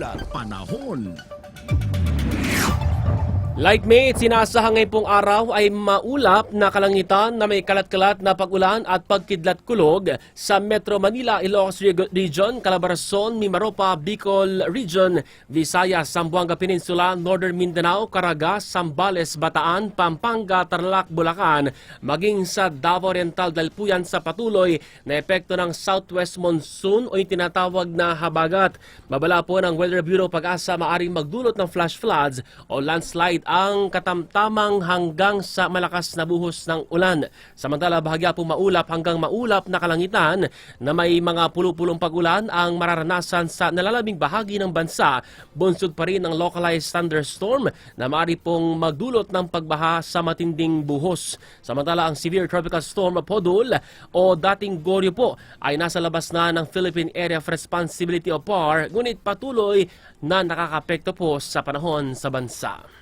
ulat panahon. Like May, sinasahang ngayong pong araw ay maulap na kalangitan na may kalat-kalat na pag-ulan at pagkidlat-kulog sa Metro Manila, Ilocos Region, Calabarzon, Mimaropa, Bicol Region, Visayas, Zamboanga Peninsula, Northern Mindanao, Caraga, Zambales, Bataan, Pampanga, Tarlac, Bulacan, maging sa Davao Oriental dahil po yan sa patuloy na epekto ng Southwest Monsoon o yung tinatawag na habagat. Babala po ng Weather Bureau, Pag-asa maaring magdulot ng flash floods o landslide ang katamtamang hanggang sa malakas na buhos ng ulan. Samantala, bahagya po maulap hanggang maulap na kalangitan na may mga pulupulong pag-ulan ang mararanasan sa nalalabing bahagi ng bansa. Bunsod pa rin ang localized thunderstorm na maaari pong magdulot ng pagbaha sa matinding buhos. Samantala, ang severe tropical storm Podul o dating Goryo po ay nasa labas na ng Philippine Area of Responsibility o PAR, ngunit patuloy na nakakapekto po sa panahon sa bansa.